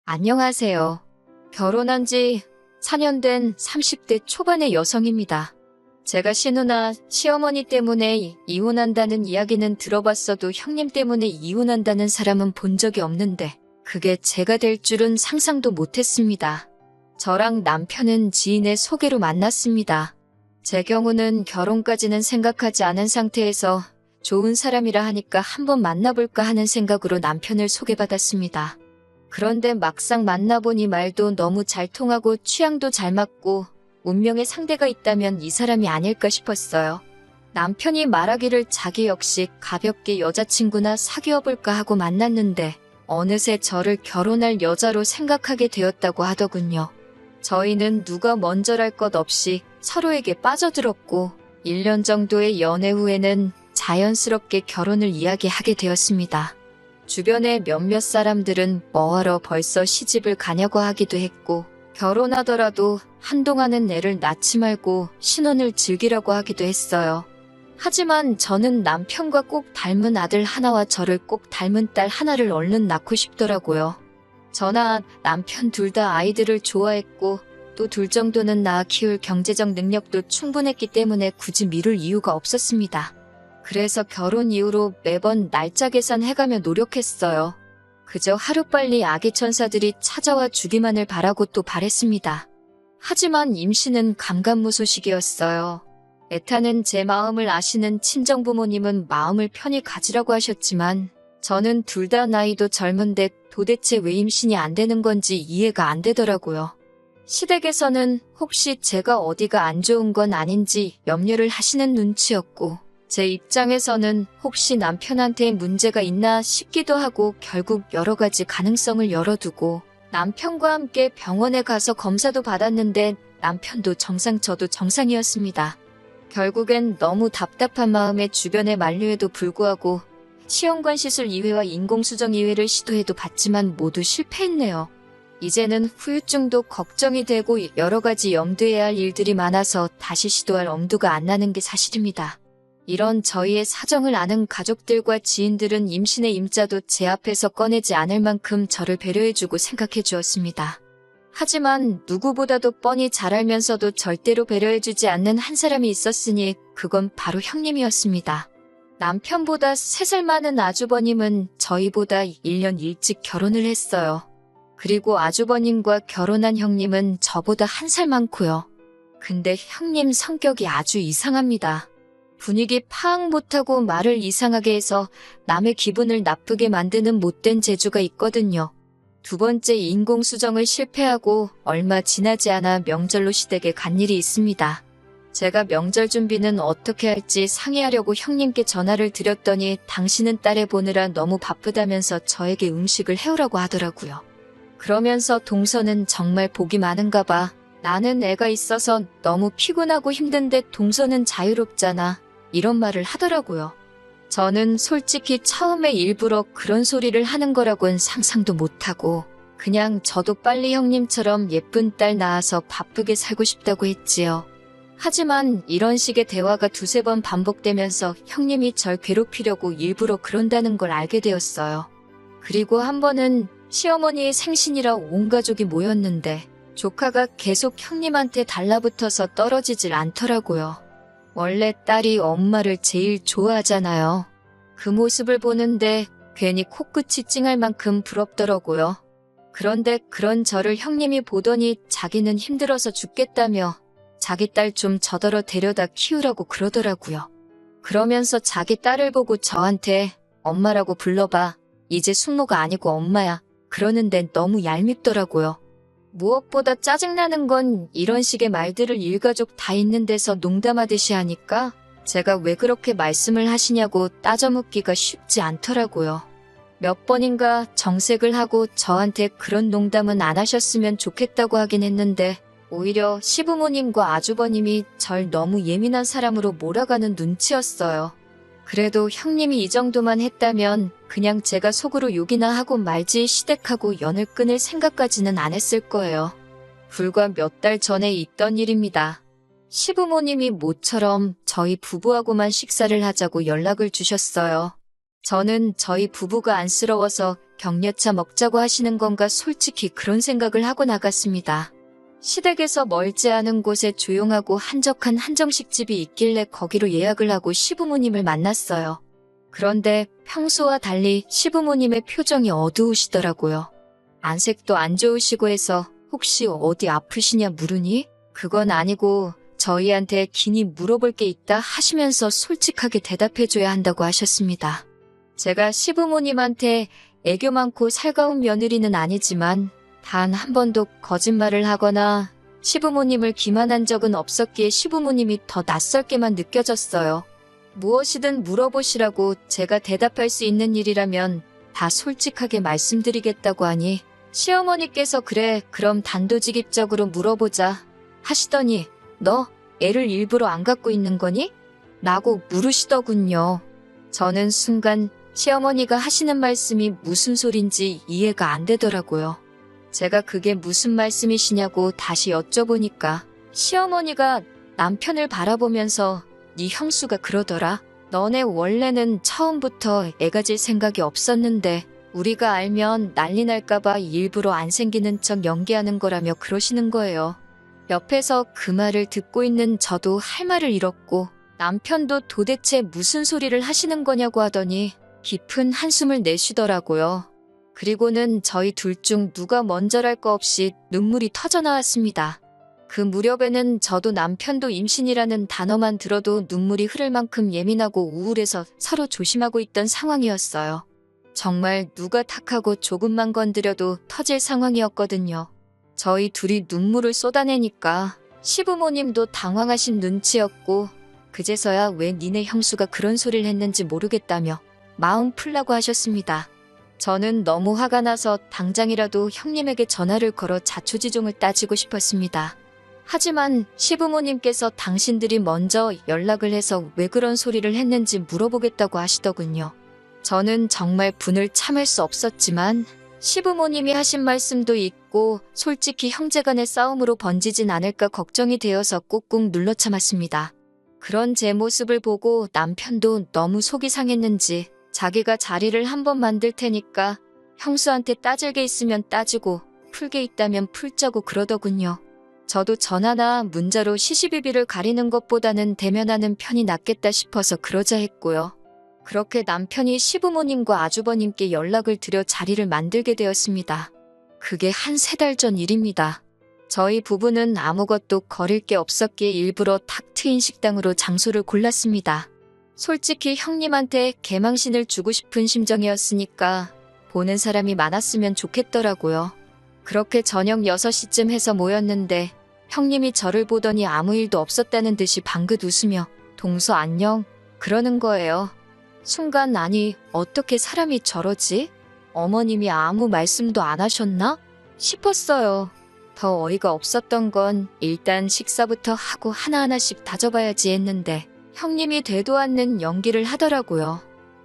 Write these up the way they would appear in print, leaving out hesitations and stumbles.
안녕하세요. 결혼한 지 4년 된 30대 초반의 여성입니다. 제가 시누나 시어머니 때문에 이혼한다는 이야기는 들어봤어도 형님 때문에 이혼한다는 사람은 본 적이 없는데 그게 제가 될 줄은 상상도 못했습니다. 저랑 남편은 지인의 소개로 만났습니다. 제 경우는 결혼까지는 생각하지 않은 상태에서 좋은 사람이라 하니까 한번 만나볼까 하는 생각으로 남편을 소개받았습니다. 그런데 막상 만나보니 말도 너무 잘 통하고 취향도 잘 맞고 운명의 상대가 있다면 이 사람이 아닐까 싶었어요. 남편이 말하기를 자기 역시 가볍게 여자친구나 사귀어볼까 하고 만났는데 어느새 저를 결혼할 여자로 생각하게 되었다고 하더군요. 저희는 누가 먼저랄 것 없이 서로에게 빠져들었고 1년 정도의 연애 후에는 자연스럽게 결혼을 이야기하게 되었습니다. 주변의 몇몇 사람들은 뭐하러 벌써 시집을 가냐고 하기도 했고 결혼하더라도 한동안은 애를 낳지 말고 신혼을 즐기라고 하기도 했어요. 하지만 저는 남편과 꼭 닮은 아들 하나와 저를 꼭 닮은 딸 하나를 얼른 낳고 싶더라고요. 저나 남편 둘 다 아이들을 좋아했고 또 둘 정도는 낳아 키울 경제적 능력도 충분했기 때문에 굳이 미룰 이유가 없었습니다. 그래서 결혼 이후로 매번 날짜 계산해가며 노력했어요. 그저 하루빨리 아기 천사들이 찾아와 주기만을 바라고 또 바랬습니다. 하지만 임신은 감감무소식이었어요. 애타는 제 마음을 아시는 친정부모님은 마음을 편히 가지라고 하셨지만 저는 둘 다 나이도 젊은데 도대체 왜 임신이 안 되는 건지 이해가 안 되더라고요. 시댁에서는 혹시 제가 어디가 안 좋은 건 아닌지 염려를 하시는 눈치였고 제 입장에서는 혹시 남편한테 문제가 있나 싶기도 하고 결국 여러 가지 가능성을 열어두고 남편과 함께 병원에 가서 검사도 받았는데 남편도 정상 저도 정상이었습니다. 결국엔 너무 답답한 마음에 주변에 만류에도 불구하고 시험관 시술 2회와 인공수정 2회를 시도해도 봤지만 모두 실패했네요. 이제는 후유증도 걱정이 되고 여러 가지 염두해야 할 일들이 많아서 다시 시도할 엄두가 안 나는 게 사실입니다. 이런 저희의 사정을 아는 가족들과 지인들은 임신의 임자도 제 앞에서 꺼내지 않을 만큼 저를 배려해주고 생각해 주었습니다. 하지만 누구보다도 뻔히 잘 알면서도 절대로 배려해주지 않는 한 사람이 있었으니 그건 바로 형님이었습니다. 남편보다 3살 많은 아주버님은 저희보다 1년 일찍 결혼을 했어요. 그리고 아주버님과 결혼한 형님은 저보다 1살 많고요. 근데 형님 성격이 아주 이상합니다. 분위기 파악 못하고 말을 이상하게 해서 남의 기분을 나쁘게 만드는 못된 재주가 있거든요. 두 번째 인공수정을 실패하고 얼마 지나지 않아 명절로 시댁에 간 일이 있습니다. 제가 명절 준비는 어떻게 할지 상의하려고 형님께 전화를 드렸더니 당신은 딸애 보느라 너무 바쁘다면서 저에게 음식을 해오라고 하더라고요. 그러면서 동서는 정말 복이 많은가 봐. 나는 애가 있어서 너무 피곤하고 힘든데 동서는 자유롭잖아. 이런 말을 하더라고요. 저는 솔직히 처음에 일부러 그런 소리를 하는 거라고는 상상도 못하고 그냥 저도 빨리 형님처럼 예쁜 딸 낳아서 바쁘게 살고 싶다고 했지요. 하지만 이런 식의 대화가 2-3번 반복되면서 형님이 절 괴롭히려고 일부러 그런다는 걸 알게 되었어요. 그리고 한 번은 시어머니의 생신이라 온 가족이 모였는데 조카가 계속 형님한테 달라붙어서 떨어지질 않더라고요. 원래 딸이 엄마를 제일 좋아하잖아요. 그 모습을 보는데 괜히 코끝이 찡할 만큼 부럽더라고요. 그런데 그런 저를 형님이 보더니 자기는 힘들어서 죽겠다며 자기 딸 좀 저더러 데려다 키우라고 그러더라고요. 그러면서 자기 딸을 보고 저한테 엄마라고 불러봐. 이제 숙모가 아니고 엄마야. 그러는데 너무 얄밉더라고요. 무엇보다 짜증나는 건 이런 식의 말들을 일가족 다 있는 데서 농담하듯이 하니까 제가 왜 그렇게 말씀을 하시냐고 따져 묻기가 쉽지 않더라고요. 몇 번인가 정색을 하고 저한테 그런 농담은 안 하셨으면 좋겠다고 하긴 했는데 오히려 시부모님과 아주버님이 절 너무 예민한 사람으로 몰아가는 눈치였어요. 그래도 형님이 이 정도만 했다면 그냥 제가 속으로 욕이나 하고 말지 시댁하고 연을 끊을 생각까지는 안 했을 거예요. 불과 몇 달 전에 있던 일입니다. 시부모님이 모처럼 저희 부부하고만 식사를 하자고 연락을 주셨어요. 저는 저희 부부가 안쓰러워서 격려차 먹자고 하시는 건가 솔직히 그런 생각을 하고 나갔습니다. 시댁에서 멀지 않은 곳에 조용하고 한적한 한정식집이 있길래 거기로 예약을 하고 시부모님을 만났어요. 그런데 평소와 달리 시부모님의 표정이 어두우시더라고요. 안색도 안 좋으시고 해서 혹시 어디 아프시냐 물으니 그건 아니고 저희한테 긴히 물어볼 게 있다 하시면서 솔직하게 대답해줘야 한다고 하셨습니다. 제가 시부모님한테 애교 많고 살가운 며느리는 아니지만 단 한 번도 거짓말을 하거나 시부모님을 기만한 적은 없었기에 시부모님이 더 낯설게만 느껴졌어요. 무엇이든 물어보시라고 제가 대답할 수 있는 일이라면 다 솔직하게 말씀드리겠다고 하니 시어머니께서 그래 그럼 단도직입적으로 물어보자 하시더니 너 애를 일부러 안 갖고 있는 거니? 라고 물으시더군요. 저는 순간 시어머니가 하시는 말씀이 무슨 소린지 이해가 안 되더라고요. 제가 그게 무슨 말씀이시냐고 다시 여쭤보니까 시어머니가 남편을 바라보면서 네 형수가 그러더라. 너네 원래는 처음부터 애 가질 생각이 없었는데 우리가 알면 난리 날까봐 일부러 안 생기는 척 연기하는 거라며 그러시는 거예요. 옆에서 그 말을 듣고 있는 저도 할 말을 잃었고 남편도 도대체 무슨 소리를 하시는 거냐고 하더니 깊은 한숨을 내쉬더라고요. 그리고는 저희 둘 중 누가 먼저랄 거 없이 눈물이 터져 나왔습니다. 그 무렵에는 저도 남편도 임신이라는 단어만 들어도 눈물이 흐를 만큼 예민하고 우울해서 서로 조심하고 있던 상황이었어요. 정말 누가 탁하고 조금만 건드려도 터질 상황이었거든요. 저희 둘이 눈물을 쏟아내니까 시부모님도 당황하신 눈치였고 그제서야 왜 니네 형수가 그런 소리를 했는지 모르겠다며 마음 풀라고 하셨습니다. 저는 너무 화가 나서 당장이라도 형님에게 전화를 걸어 자초지종을 따지고 싶었습니다. 하지만 시부모님께서 당신들이 먼저 연락을 해서 왜 그런 소리를 했는지 물어보겠다고 하시더군요. 저는 정말 분을 참을 수 없었지만 시부모님이 하신 말씀도 있고 솔직히 형제간의 싸움으로 번지진 않을까 걱정이 되어서 꾹꾹 눌러 참았습니다. 그런 제 모습을 보고 남편도 너무 속이 상했는지 자기가 자리를 한번 만들 테니까 형수한테 따질 게 있으면 따지고 풀 게 있다면 풀자고 그러더군요. 저도 전화나 문자로 시시비비를 가리는 것보다는 대면하는 편이 낫겠다 싶어서 그러자 했고요. 그렇게 남편이 시부모님과 아주버님께 연락을 드려 자리를 만들게 되었습니다. 그게 한 3달 전 일입니다. 저희 부부는 아무것도 거릴 게 없었기에 일부러 탁 트인 식당으로 장소를 골랐습니다. 솔직히 형님한테 개망신을 주고 싶은 심정이었으니까 보는 사람이 많았으면 좋겠더라고요. 그렇게 저녁 6시쯤 해서 모였는데 형님이 저를 보더니 아무 일도 없었다는 듯이 방긋 웃으며 동서 안녕 그러는 거예요. 순간 아니 어떻게 사람이 저러지? 어머님이 아무 말씀도 안 하셨나? 싶었어요. 더 어이가 없었던 건 일단 식사부터 하고 하나하나씩 다져봐야지 했는데 형님이 되도 않는 연기를 하더라고요.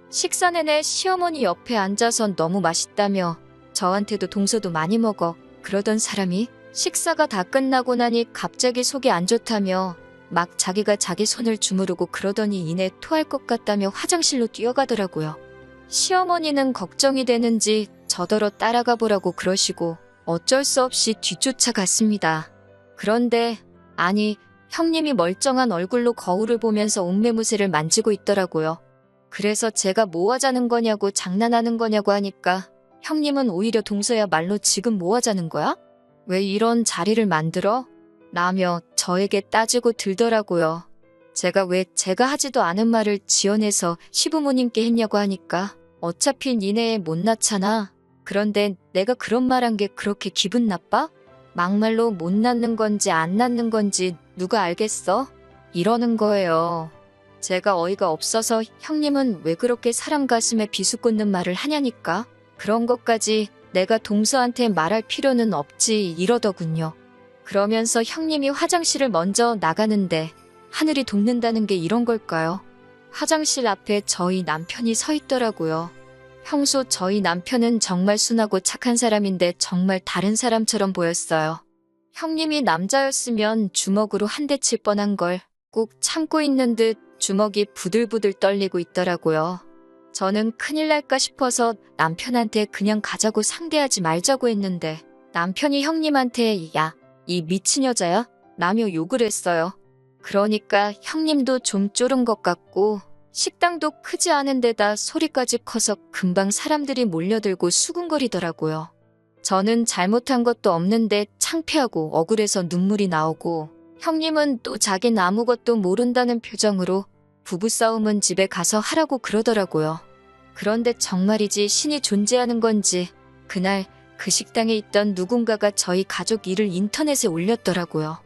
식사 내내 시어머니 옆에 앉아서 너무 맛있다며 저한테도 동서도 많이 먹어 그러던 사람이 식사가 다 끝나고 나니 갑자기 속이 안 좋다며 막 자기가 자기 손을 주무르고 그러더니 이내 토할 것 같다며 화장실로 뛰어가더라고요. 시어머니는 걱정이 되는지 저더러 따라가 보라고 그러시고 어쩔 수 없이 뒤쫓아갔습니다. 그런데 아니 형님이 멀쩡한 얼굴로 거울을 보면서 옷매무새를 만지고 있더라고요. 그래서 제가 뭐 하자는 거냐고 장난하는 거냐고 하니까 형님은 오히려 동서야말로 지금 뭐 하자는 거야? 왜 이런 자리를 만들어? 라며 저에게 따지고 들더라고요. 제가 왜 제가 하지도 않은 말을 지어내서 시부모님께 했냐고 하니까 어차피 니네 애 못 낳잖아. 그런데 내가 그런 말한 게 그렇게 기분 나빠? 막말로 못 낳는 건지 안 낳는 건지 누가 알겠어? 이러는 거예요. 제가 어이가 없어서 형님은 왜 그렇게 사람 가슴에 비수 꽂는 말을 하냐니까? 그런 것까지 내가 동서한테 말할 필요는 없지 이러더군요. 그러면서 형님이 화장실을 먼저 나가는데 하늘이 돕는다는 게 이런 걸까요? 화장실 앞에 저희 남편이 서 있더라고요. 평소 저희 남편은 정말 순하고 착한 사람인데 정말 다른 사람처럼 보였어요. 형님이 남자였으면 주먹으로 한 대 칠 뻔한 걸 꾹 참고 있는 듯 주먹이 부들부들 떨리고 있더라고요. 저는 큰일 날까 싶어서 남편한테 그냥 가자고 상대하지 말자고 했는데 남편이 형님한테 야, 이 미친 여자야? 라며 욕을 했어요. 그러니까 형님도 좀 쫄은 것 같고 식당도 크지 않은 데다 소리까지 커서 금방 사람들이 몰려들고 수군거리더라고요. 저는 잘못한 것도 없는데 창피하고 억울해서 눈물이 나오고 형님은 또 자긴 아무것도 모른다는 표정으로 부부싸움은 집에 가서 하라고 그러더라고요. 그런데 정말이지 신이 존재하는 건지 그날 그 식당에 있던 누군가가 저희 가족 일을 인터넷에 올렸더라고요.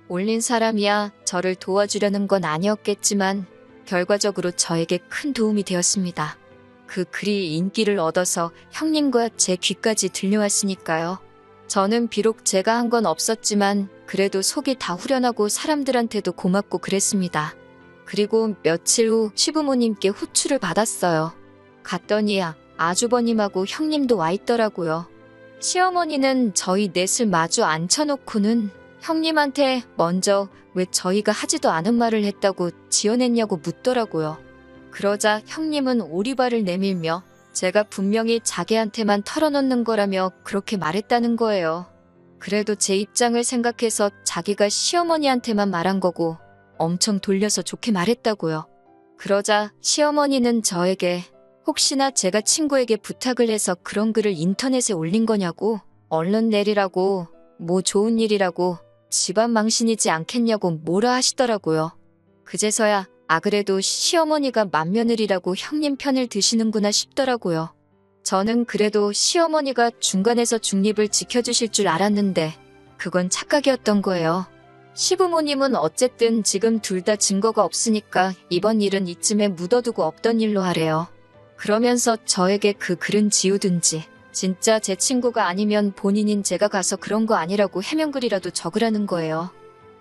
올린 사람이야 저를 도와주려는 건 아니었겠지만 결과적으로 저에게 큰 도움이 되었습니다. 그 글이 인기를 얻어서 형님과 제 귀까지 들려왔으니까요. 저는 비록 제가 한 건 없었지만 그래도 속이 다 후련하고 사람들한테도 고맙고 그랬습니다. 그리고 며칠 후 시부모님께 호출을 받았어요. 갔더니 아주버님하고 형님도 와 있더라고요. 시어머니는 저희 넷을 마주 앉혀놓고는 형님한테 먼저 왜 저희가 하지도 않은 말을 했다고 지어냈냐고 묻더라고요. 그러자 형님은 오리발을 내밀며 제가 분명히 자기한테만 털어놓는 거라며 그렇게 말했다는 거예요. 그래도 제 입장을 생각해서 자기가 시어머니한테만 말한 거고 엄청 돌려서 좋게 말했다고요. 그러자 시어머니는 저에게 혹시나 제가 친구에게 부탁을 해서 그런 글을 인터넷에 올린 거냐고 얼른 내리라고 뭐 좋은 일이라고 집안 망신이지 않겠냐고 뭐라 하시더라고요. 그제서야 그래도 시어머니가 맏며느리라고 형님 편을 드시는구나 싶더라고요. 저는 그래도 시어머니가 중간에서 중립을 지켜주실 줄 알았는데 그건 착각이었던 거예요. 시부모님은 어쨌든 지금 둘 다 증거가 없으니까 이번 일은 이쯤에 묻어두고 없던 일로 하래요. 그러면서 저에게 그 글은 지우든지 진짜 제 친구가 아니면 본인인 제가 가서 그런 거 아니라고 해명글이라도 적으라는 거예요.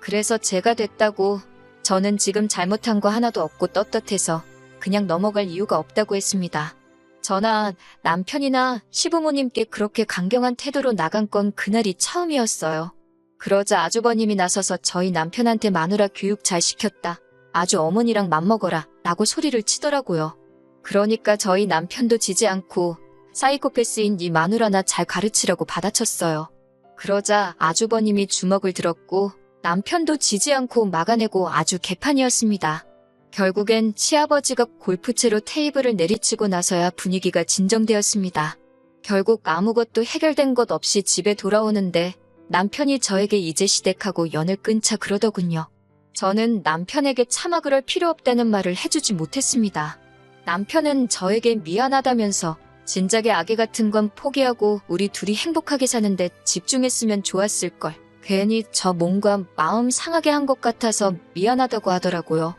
그래서 제가 됐다고 저는 지금 잘못한 거 하나도 없고 떳떳해서 그냥 넘어갈 이유가 없다고 했습니다. 저나 남편이나 시부모님께 그렇게 강경한 태도로 나간 건 그날이 처음이었어요. 그러자 아주버님이 나서서 저희 남편한테 마누라 교육 잘 시켰다. 아주 어머니랑 맘먹어라 라고 소리를 치더라고요. 그러니까 저희 남편도 지지 않고 사이코패스인 이 마누라나 잘 가르치라고 받아쳤어요. 그러자 아주버님이 주먹을 들었고 남편도 지지 않고 막아내고 아주 개판이었습니다. 결국엔 시아버지가 골프채로 테이블을 내리치고 나서야 분위기가 진정되었습니다. 결국 아무것도 해결된 것 없이 집에 돌아오는데 남편이 저에게 이제 시댁하고 연을 끊자 그러더군요. 저는 남편에게 차마 그럴 필요 없다는 말을 해주지 못했습니다. 남편은 저에게 미안하다면서 진작에 아기 같은 건 포기하고 우리 둘이 행복하게 사는데 집중했으면 좋았을걸. 괜히 저 뭔가 마음 상하게 한 것 같아서 미안하다고 하더라고요.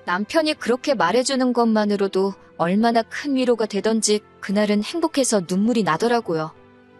남편이 그렇게 말해주는 것만으로도 얼마나 큰 위로가 되던지 그날은 행복해서 눈물이 나더라고요.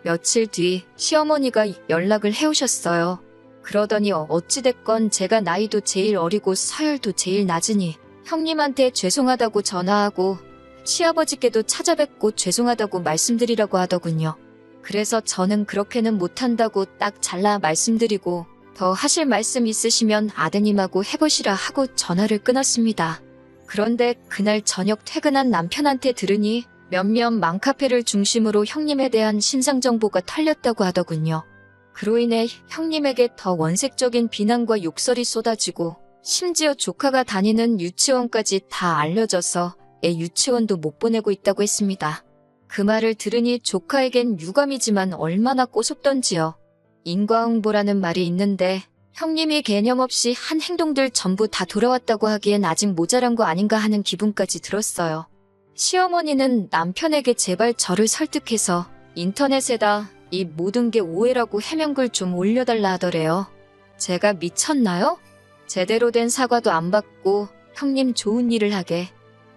며칠 뒤 시어머니가 연락을 해오셨어요. 그러더니 어찌됐건 제가 나이도 제일 어리고 서열도 제일 낮으니 형님한테 죄송하다고 전화하고 시아버지께도 찾아뵙고 죄송하다고 말씀드리라고 하더군요. 그래서 저는 그렇게는 못한다고 딱 잘라 말씀드리고 더 하실 말씀 있으시면 아드님하고 해보시라 하고 전화를 끊었습니다. 그런데 그날 저녁 퇴근한 남편한테 들으니 몇몇 맘카페를 중심으로 형님에 대한 신상 정보가 털렸다고 하더군요. 그로 인해 형님에게 더 원색적인 비난과 욕설이 쏟아지고 심지어 조카가 다니는 유치원까지 다 알려져서 애 유치원도 못 보내고 있다고 했습니다. 그 말을 들으니 조카에겐 유감이지만 얼마나 꼬숩던지요. 인과응보라는 말이 있는데 형님이 개념 없이 한 행동들 전부 다 돌아왔다고 하기엔 아직 모자란 거 아닌가 하는 기분까지 들었어요. 시어머니는 남편에게 제발 저를 설득해서 인터넷에다 이 모든 게 오해라고 해명글 좀 올려달라 하더래요. 제가 미쳤나요? 제대로 된 사과도 안 받고 형님 좋은 일을 하게.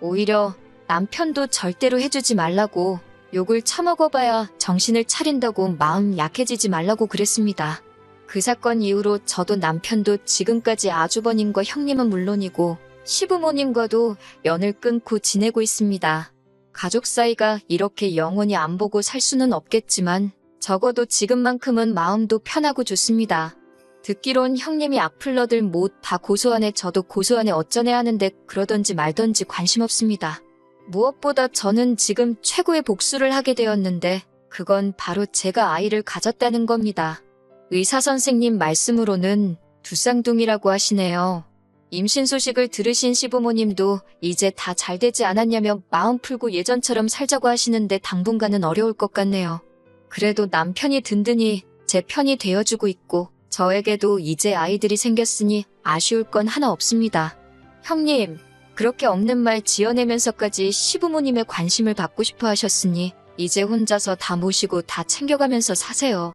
오히려 남편도 절대로 해주지 말라고 욕을 처먹어봐야 정신을 차린다고 마음 약해지지 말라고 그랬습니다. 그 사건 이후로 저도 남편도 지금까지 아주버님과 형님은 물론이고 시부모님과도 연을 끊고 지내고 있습니다. 가족 사이가 이렇게 영원히 안 보고 살 수는 없겠지만 적어도 지금만큼은 마음도 편하고 좋습니다. 듣기론 형님이 악플러들 못 다 고소하네. 저도 고소하네 어쩌네 하는데 그러던지 말던지 관심 없습니다. 무엇보다 저는 지금 최고의 복수를 하게 되었는데 그건 바로 제가 아이를 가졌다는 겁니다. 의사 선생님 말씀으로는 두 쌍둥이라고 하시네요. 임신 소식을 들으신 시부모님도 이제 다 잘 되지 않았냐며 마음 풀고 예전처럼 살자고 하시는데 당분간은 어려울 것 같네요. 그래도 남편이 든든히 제 편이 되어주고 있고 저에게도 이제 아이들이 생겼으니 아쉬울 건 하나 없습니다. 형님, 그렇게 없는 말 지어내면서까지 시부모님의 관심을 받고 싶어 하셨으니 이제 혼자서 다 모시고 다 챙겨가면서 사세요.